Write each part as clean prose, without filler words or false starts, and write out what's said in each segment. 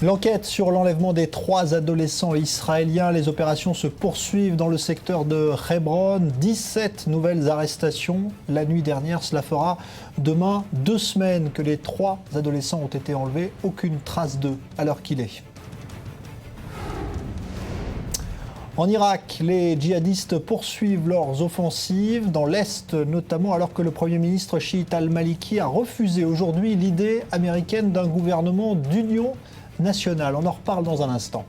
L'enquête sur l'enlèvement des 3 adolescents israéliens, les opérations se poursuivent dans le secteur de Hebron. 17 nouvelles arrestations la nuit dernière. Cela fera demain 2 semaines que les 3 adolescents ont été enlevés. Aucune trace d'eux à l'heure qu'il est. En Irak, les djihadistes poursuivent leurs offensives, dans l'Est notamment, alors que le Premier ministre chiite al-Maliki a refusé aujourd'hui l'idée américaine d'un gouvernement d'union nationale. On en reparle dans un instant.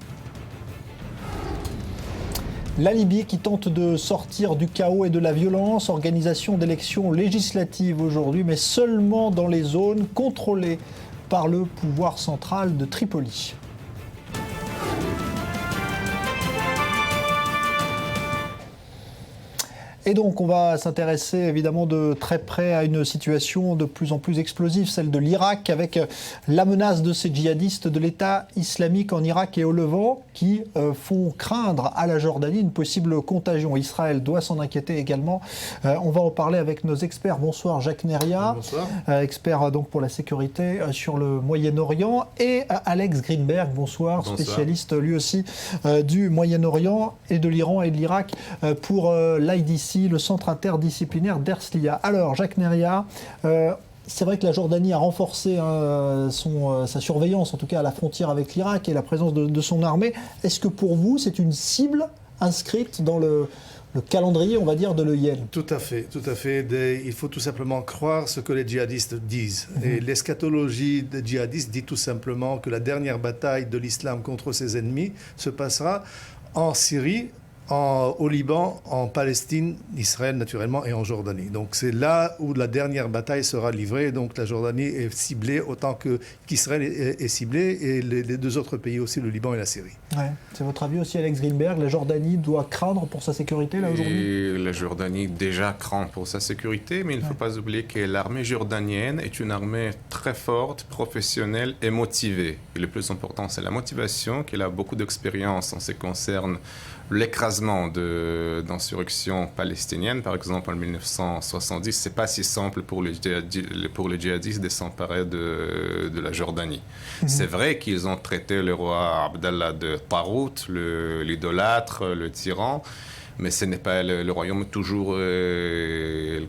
La Libye qui tente de sortir du chaos et de la violence, organisation d'élections législatives aujourd'hui, mais seulement dans les zones contrôlées par le pouvoir central de Tripoli. Et donc on va s'intéresser évidemment de très près à une situation de plus en plus explosive, celle de l'Irak, avec la menace de ces djihadistes de l'État islamique en Irak et au Levant qui font craindre à la Jordanie une possible contagion. Israël doit s'en inquiéter également. On va en parler avec nos experts. Bonsoir Jacques Neria, expert donc pour la sécurité sur le Moyen-Orient, et Alex Greenberg, bonsoir, spécialiste lui aussi du Moyen-Orient et de l'Iran et de l'Irak pour l'IDC, le centre interdisciplinaire d'Herzliya. Alors, Jacques Neria, c'est vrai que la Jordanie a renforcé sa surveillance, en tout cas à la frontière avec l'Irak, et la présence de son armée. Est-ce que pour vous, c'est une cible inscrite dans le calendrier, on va dire, de l'EIL? Tout à fait, tout à fait. Il faut tout simplement croire ce que les djihadistes disent. Et l'eschatologie des djihadistes dit tout simplement que la dernière bataille de l'islam contre ses ennemis se passera en Syrie, au Liban, en Palestine, Israël naturellement et en Jordanie. Donc c'est là où la dernière bataille sera livrée. Donc la Jordanie est ciblée autant qu'Israël est ciblée, et les 2 autres pays aussi, le Liban et la Syrie. Ouais. C'est votre avis aussi, Alex Greenberg? La Jordanie doit craindre pour sa sécurité là aujourd'hui? La Jordanie déjà craint pour sa sécurité, mais il ne faut pas oublier que l'armée jordanienne est une armée très forte, professionnelle et motivée. Et le plus important, c'est la motivation, qu'elle a beaucoup d'expérience en ce qui concerne l'écrasement d'insurrections palestiniennes. Par exemple, en 1970, ce n'est pas si simple pour les djihadistes de s'emparer de la Jordanie. C'est vrai qu'ils ont traité le roi Abdallah de Tarout, l'idolâtre, le tyran, mais ce n'est pas le royaume toujours, il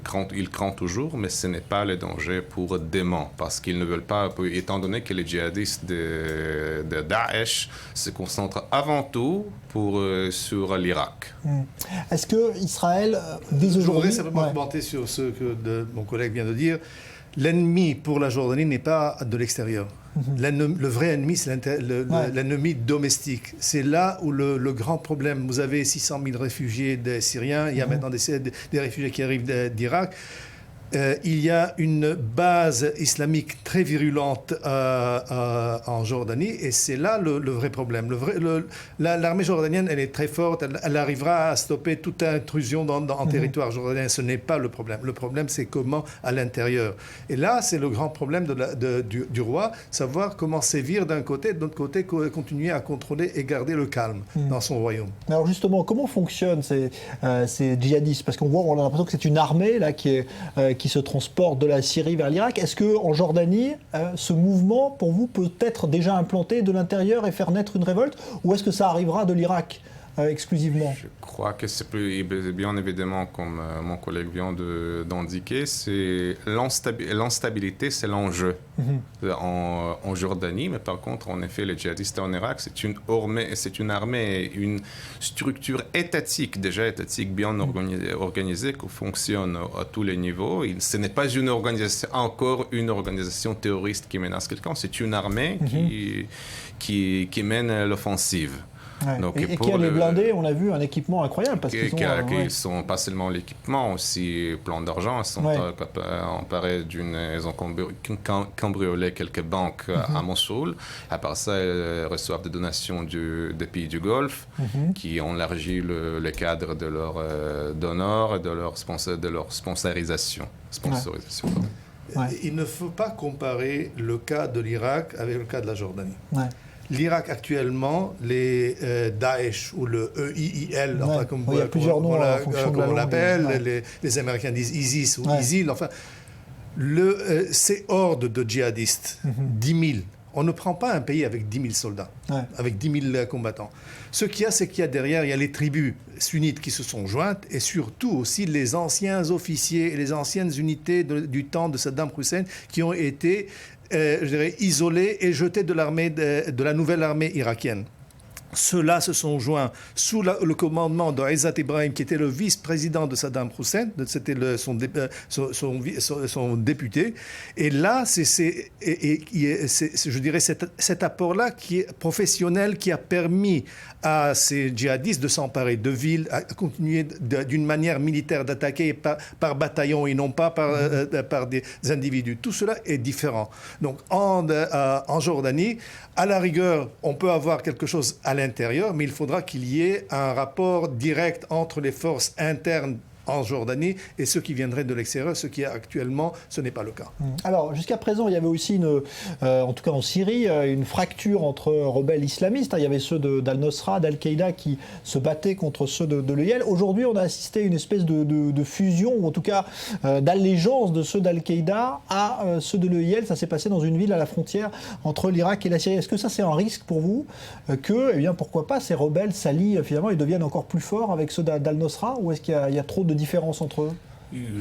craint toujours, mais ce n'est pas le danger pour démons, parce qu'ils ne veulent pas, étant donné que les djihadistes de Daesh se concentrent avant tout sur l'Irak. Est-ce que Israël, dès aujourd'hui... Je voudrais simplement commenter sur ce que mon collègue vient de dire. L'ennemi pour la Jordanie n'est pas de l'extérieur. Le vrai ennemi, c'est l'ennemi domestique. C'est là où le grand problème. Vous avez 600 000 réfugiés des Syriens, il y a maintenant des réfugiés qui arrivent d'Irak. Il y a une base islamique très virulente en Jordanie, et c'est là le vrai problème. L'armée jordanienne, elle est très forte, elle arrivera à stopper toute intrusion en territoire jordanien. Ce n'est pas le problème. Le problème, c'est comment à l'intérieur. Et là, c'est le grand problème du roi, savoir comment sévir d'un côté, de l'autre côté, continuer à contrôler et garder le calme dans son royaume. Alors justement, comment fonctionnent ces djihadistes? Parce on a l'impression que c'est une armée là, qui se transporte de la Syrie vers l'Irak. Est-ce qu'en Jordanie, ce mouvement, pour vous, peut être déjà implanté de l'intérieur et faire naître une révolte? Ou est-ce que ça arrivera de l'Irak exclusivement? Je crois que c'est bien évidemment, comme mon collègue vient d'indiquer, c'est l'instabilité, c'est l'enjeu en Jordanie. Mais par contre, en effet, les djihadistes en Irak, c'est une armée, une structure étatique bien organisée, qui fonctionne à tous les niveaux. Ce n'est pas encore une organisation terroriste qui menace quelqu'un, c'est une armée qui mène l'offensive. Ouais. Donc, et qui a les blindés, on a vu, un équipement incroyable. Parce qu'ils sont pas seulement l'équipement, aussi plein d'argent. Ils sont emparés ils ont cambriolé quelques banques à Mossoul. À part ça, ils reçoivent des donations des pays du Golfe qui ont élargi le cadre de leur donneur et de leur sponsorisation. Il ne faut pas comparer le cas de l'Irak avec le cas de la Jordanie. L'Irak actuellement, les Daesh ou le EIIL, enfin, comme il y a plusieurs noms on l'appelle, les Américains disent ISIS ou ISIL, enfin, ces hordes de djihadistes, 10 000 On ne prend pas un pays avec 10 000 soldats, avec 10 000 combattants. Ce qu'il y a, c'est qu'il y a derrière, il y a les tribus sunnites qui se sont jointes et surtout aussi les anciens officiers et les anciennes unités du temps de Saddam Hussein qui ont été, je dirais, isolés et jetés de l'armée de la nouvelle armée irakienne. Ceux-là se sont joints sous le commandement de Izzat Ibrahim, qui était le vice-président de Saddam Hussein, c'était son député. Et là, je dirais, cet apport-là qui est professionnel, qui a permis à ces djihadistes de s'emparer de villes, à continuer d'une manière militaire d'attaquer par bataillon et non pas par des individus. Tout cela est différent. Donc en Jordanie, à la rigueur, on peut avoir quelque chose à l'intérieur, mais il faudra qu'il y ait un rapport direct entre les forces internes en Jordanie et ceux qui viendraient de l'extérieur, ce qui actuellement, ce n'est pas le cas. Alors, jusqu'à présent, il y avait aussi, en tout cas en Syrie, une fracture entre rebelles islamistes. Il y avait ceux d'Al-Nosra, d'Al-Qaïda qui se battaient contre ceux de l'EIL. Aujourd'hui, on a assisté à une espèce de fusion, ou en tout cas d'allégeance de ceux d'Al-Qaïda à ceux de l'EIL. Ça s'est passé dans une ville à la frontière entre l'Irak et la Syrie. Est-ce que ça, c'est un risque pour vous que, eh bien, pourquoi pas, ces rebelles s'allient finalement et deviennent encore plus forts avec ceux d'Al-Nosra, ou est-ce qu'il y a trop de différence entre eux?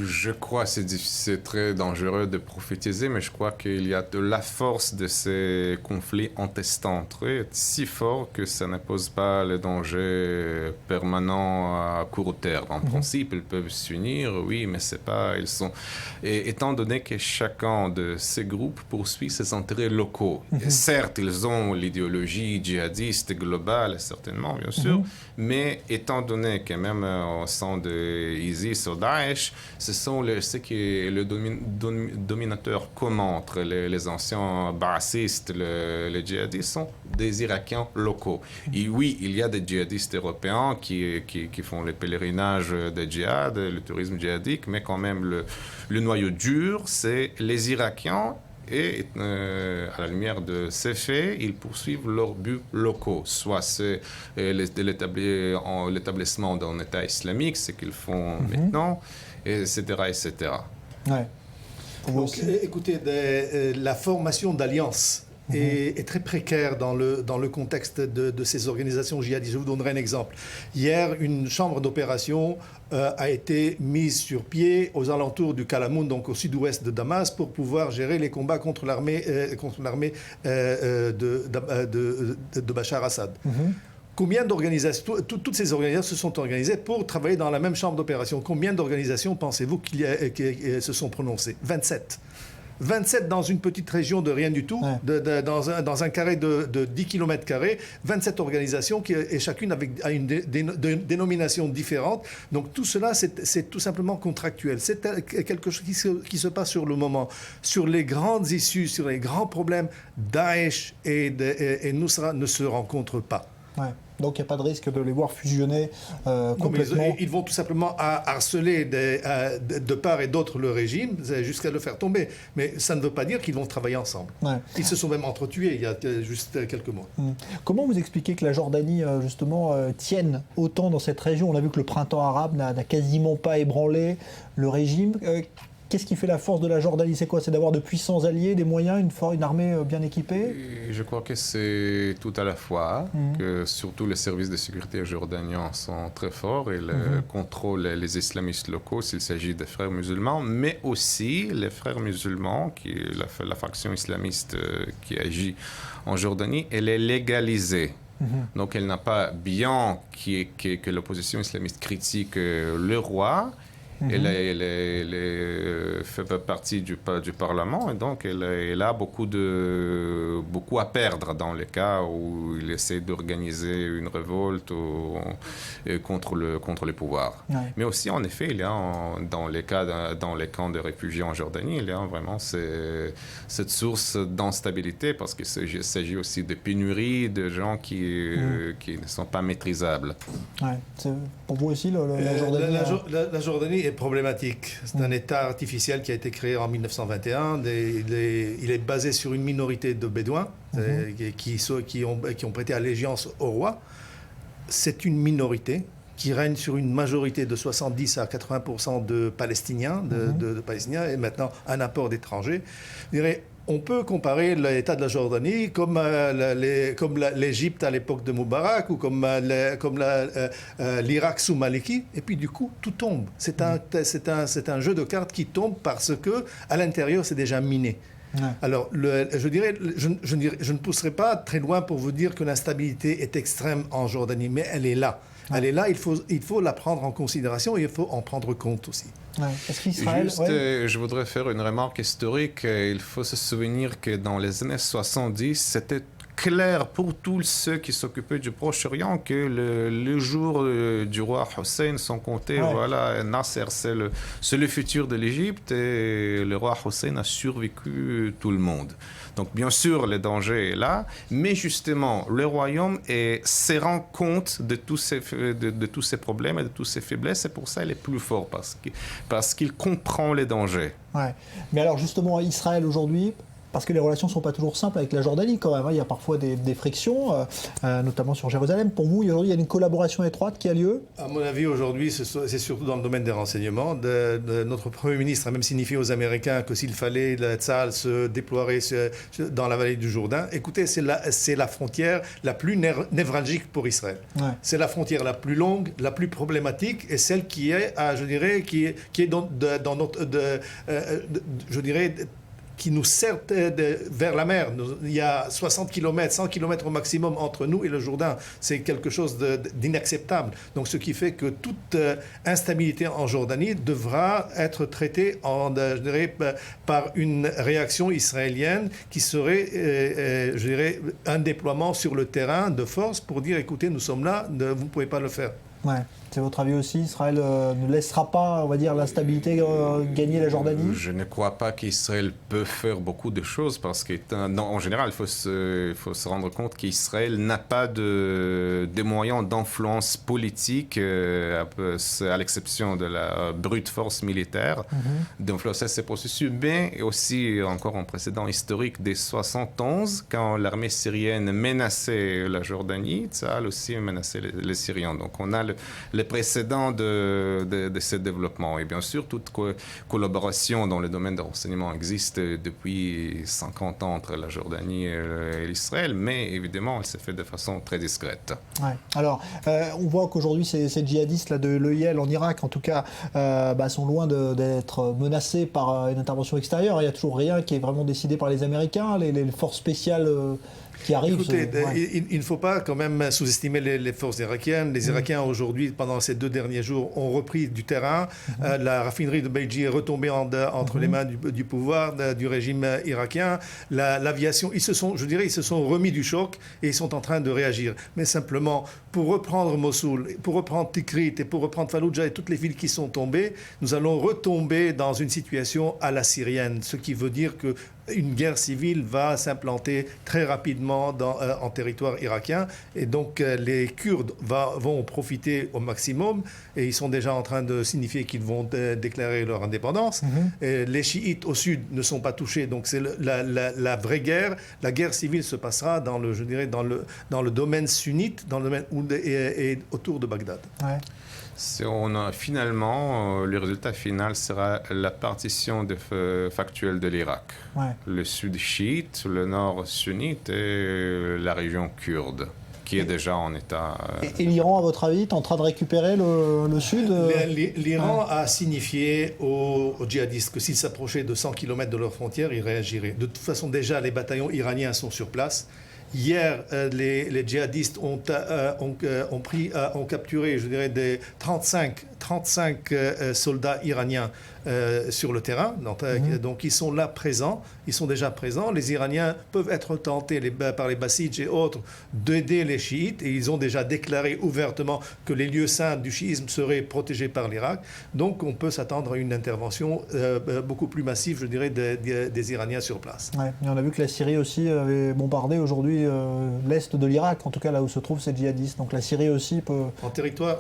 Je crois que c'est très dangereux de prophétiser, mais je crois qu'il y a de la force de ces conflits antestants entre eux, si fort que ça ne pose pas le danger permanent à court terme. En principe, ils peuvent s'unir, oui, mais c'est pas... Et étant donné que chacun de ces groupes poursuit ses intérêts locaux, et certes, ils ont l'idéologie djihadiste globale, certainement, bien sûr, mais étant donné que même au sein de ISIS ou Daesh, ce qui est le dominateur commun entre les anciens baassistes, les djihadistes, sont des Irakiens locaux. Et oui, il y a des djihadistes européens qui font le pèlerinage de djihad, le tourisme djihadique, mais quand même le noyau dur, c'est les Irakiens. Et à la lumière de ces faits, ils poursuivent leurs buts locaux, soit c'est l'établissement d'un État islamique, ce qu'ils font maintenant, etc. etc. Ouais. Donc, écoutez, la formation d'alliances est très précaire dans le contexte de ces organisations djihadistes. Je vous donnerai un exemple. Hier, une chambre d'opération a été mise sur pied aux alentours du Kalamoun, donc au sud-ouest de Damas, pour pouvoir gérer les combats contre l'armée de Bachar Assad. Combien d'organisations, toutes ces organisations se sont organisées pour travailler dans la même chambre d'opération. Combien d'organisations pensez-vous qui se sont prononcées? 27. 27 dans une petite région de rien du tout, dans un carré de 10 km², 27 organisations et chacune a une dénomination différente. Donc tout cela, c'est tout simplement contractuel. C'est quelque chose qui se passe sur le moment. Sur les grandes issues, sur les grands problèmes, Daesh et Nusra ne se rencontrent pas. Ouais. Donc il n'y a pas de risque de les voir fusionner complètement. Non, ils vont tout simplement harceler de part et d'autre le régime jusqu'à le faire tomber. Mais ça ne veut pas dire qu'ils vont travailler ensemble. Ouais. Ils se sont même entretués il y a juste quelques mois. Comment vous expliquez que la Jordanie, justement, tienne autant dans cette région? On a vu que le printemps arabe n'a quasiment pas ébranlé le régime. Qu'est-ce qui fait la force de la Jordanie? C'est quoi? C'est d'avoir de puissants alliés, des moyens, une armée bien équipée? Je crois que c'est tout à la fois, que surtout les services de sécurité jordaniens sont très forts et contrôlent les islamistes locaux s'il s'agit des frères musulmans, mais aussi les frères musulmans, la faction islamiste qui agit en Jordanie, elle est légalisée. Donc elle n'a pas, bien que l'opposition islamiste critique le roi, elle fait partie du Parlement et donc elle a beaucoup à perdre dans les cas où il essaie d'organiser une révolte contre le pouvoir. Ouais. Mais aussi, en effet, il y a dans les camps de réfugiés en Jordanie, il y a vraiment cette source d'instabilité parce qu'il s'agit aussi de pénuries, de gens qui ne sont pas maîtrisables. Ouais. Pour vous aussi, la Jordanie... La Jordanie est problématique. C'est un État artificiel qui a été créé en 1921. Il est basé sur une minorité de Bédouins qui ont prêté allégeance au roi. C'est une minorité qui règne sur une majorité de 70 à 80% de Palestiniens, de Palestiniens, et maintenant un apport d'étrangers. Je dirais, on peut comparer l'État de la Jordanie comme l'Égypte à l'époque de Moubarak ou comme l'Irak sous Maliki, et puis du coup, tout tombe. C'est un jeu de cartes qui tombe parce que à l'intérieur, c'est déjà miné. Ouais. Alors, je ne pousserai pas très loin pour vous dire que l'instabilité est extrême en Jordanie, mais elle est là. Ouais. Elle est là, il faut la prendre en considération et il faut en prendre compte aussi. Ouais. Est-ce qu'Israël... Je voudrais faire une remarque historique. Il faut se souvenir que dans les années 70, c'était clair pour tous ceux qui s'occupaient du Proche-Orient que le jour du roi Hussein sont comptés. Ouais. Voilà, Nasser, c'est le futur de l'Égypte et le roi Hussein a survécu tout le monde. Donc, bien sûr, le danger est là, mais justement, le royaume se rend compte de tous ces problèmes et de toutes ces faiblesses. C'est pour ça qu'il est plus fort, parce qu'il comprend les dangers. Ouais. Mais alors, justement, Israël aujourd'hui, parce que les relations ne sont pas toujours simples avec la Jordanie quand même, hein. Il y a parfois des frictions, notamment sur Jérusalem. Pour vous, aujourd'hui, il y a une collaboration étroite qui a lieu? À mon avis, aujourd'hui, c'est surtout dans le domaine des renseignements. Notre Premier ministre a même signifié aux Américains que s'il fallait, le Tzahal se déploierait dans la vallée du Jourdain. Écoutez, c'est la frontière la plus névralgique pour Israël. Ouais. C'est la frontière la plus longue, la plus problématique et celle qui est, je dirais, qui est dans notre... je dirais... qui nous sert vers la mer. Il y a 60 km, 100 km au maximum entre nous et le Jourdain. C'est quelque chose d'inacceptable. Donc, ce qui fait que toute instabilité en Jordanie devra être traitée, je dirais, par une réaction israélienne qui serait, je dirais, un déploiement sur le terrain de force pour dire, écoutez, nous sommes là, vous ne pouvez pas le faire. Ouais. C'est votre avis aussi? Israël ne laissera pas, on va dire, l'instabilité gagner la Jordanie? Je ne crois pas qu'Israël peut faire beaucoup de choses parce qu'en général, il faut se rendre compte qu'Israël n'a pas de moyens d'influence politique, à l'exception de la brute force militaire, d'influencer ces processus, mais aussi encore un précédent historique des 71, quand l'armée syrienne menaçait la Jordanie, Tzahal aussi menaçait les Syriens. Donc on a les précédents de ces développements. Et bien sûr, toute collaboration dans le domaine des renseignements existe depuis 50 ans entre la Jordanie et l'Israël, mais évidemment, elle s'est faite de façon très discrète. Ouais. Alors, on voit qu'aujourd'hui, ces djihadistes là, de l'EIL en Irak, en tout cas, sont loin d'être menacés par une intervention extérieure. Il n'y a toujours rien qui est vraiment décidé par les Américains, les forces spéciales... qui arrive. Écoutez, il ne faut pas quand même sous-estimer les forces irakiennes. Les Irakiens aujourd'hui, pendant ces 2 derniers jours, ont repris du terrain. La raffinerie de Beiji est retombée entre les mains du pouvoir, du régime irakien. L'aviation, ils se sont remis du choc et ils sont en train de réagir. Mais simplement, pour reprendre Mossoul, pour reprendre Tikrit et pour reprendre Fallujah et toutes les villes qui sont tombées, nous allons retomber dans une situation à la syrienne, ce qui veut dire que une guerre civile va s'implanter très rapidement en territoire irakien et donc les Kurdes vont profiter au maximum et ils sont déjà en train de signifier qu'ils vont déclarer leur indépendance. Et les chiites au sud ne sont pas touchés, donc c'est la vraie guerre. La guerre civile se passera dans le domaine sunnite, dans le domaine et autour de Bagdad. Ouais. Finalement, le résultat final sera la partition factuelle de l'Irak. Ouais. Le sud chiite, le nord sunnite et la région kurde, qui est déjà en état... Et l'Iran, à votre avis, est en train de récupérer le sud? L'Iran a signifié aux djihadistes que s'ils s'approchaient de 100 km de leurs frontières, ils réagiraient. De toute façon, déjà, les bataillons iraniens sont sur place. Hier, les djihadistes ont capturé, je dirais, des 35 soldats iraniens sur le terrain. Donc, ils sont là présents, ils sont déjà présents. Les Iraniens peuvent être tentés par les Bassidj et autres d'aider les chiites et ils ont déjà déclaré ouvertement que les lieux saints du chiisme seraient protégés par l'Irak. Donc, on peut s'attendre à une intervention beaucoup plus massive, je dirais, des Iraniens sur place. Ouais. Et on a vu que la Syrie aussi avait bombardé aujourd'hui l'est de l'Irak, en tout cas là où se trouvent ces djihadistes. Donc la Syrie aussi peut... En territoire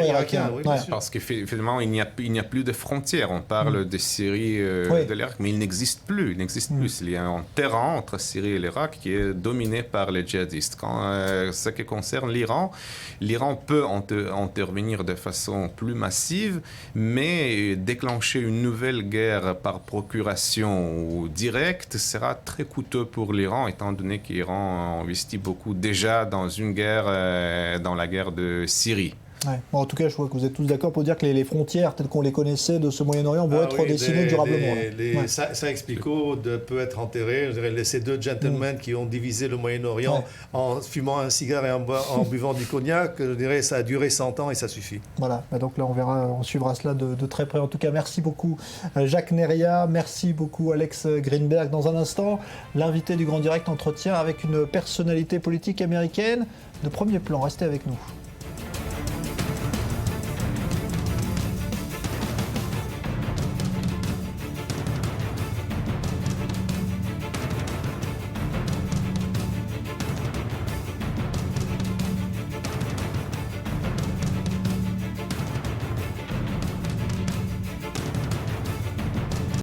irakien, oui. Parce qu'effectivement, il n'y a plus de frontières. On parle de Syrie, de l'Irak, mais il n'existe plus. Il n'existe plus. Il y a un terrain entre Syrie et l'Irak qui est dominé par les djihadistes. Ce qui concerne l'Iran, l'Iran peut intervenir de façon plus massive, mais déclencher une nouvelle guerre par procuration ou directe sera très coûteux pour l'Iran, étant donné que l'Iran investit beaucoup déjà dans une guerre, dans la guerre de Syrie. Ouais. Bon, en tout cas, je crois que vous êtes tous d'accord pour dire que les frontières, telles qu'on les connaissait de ce Moyen-Orient, vont être redessinées durablement. Ça explique peut être enterré. Je dirais, ces deux gentlemen qui ont divisé le Moyen-Orient en fumant un cigare et en buvant du cognac, je dirais, ça a duré 100 ans et ça suffit. Voilà, donc là on suivra cela de très près. En tout cas, merci beaucoup Jacques Neria, merci beaucoup Alex Greenberg. Dans un instant, l'invité du Grand Direct entretien avec une personnalité politique américaine de premier plan. Restez avec nous.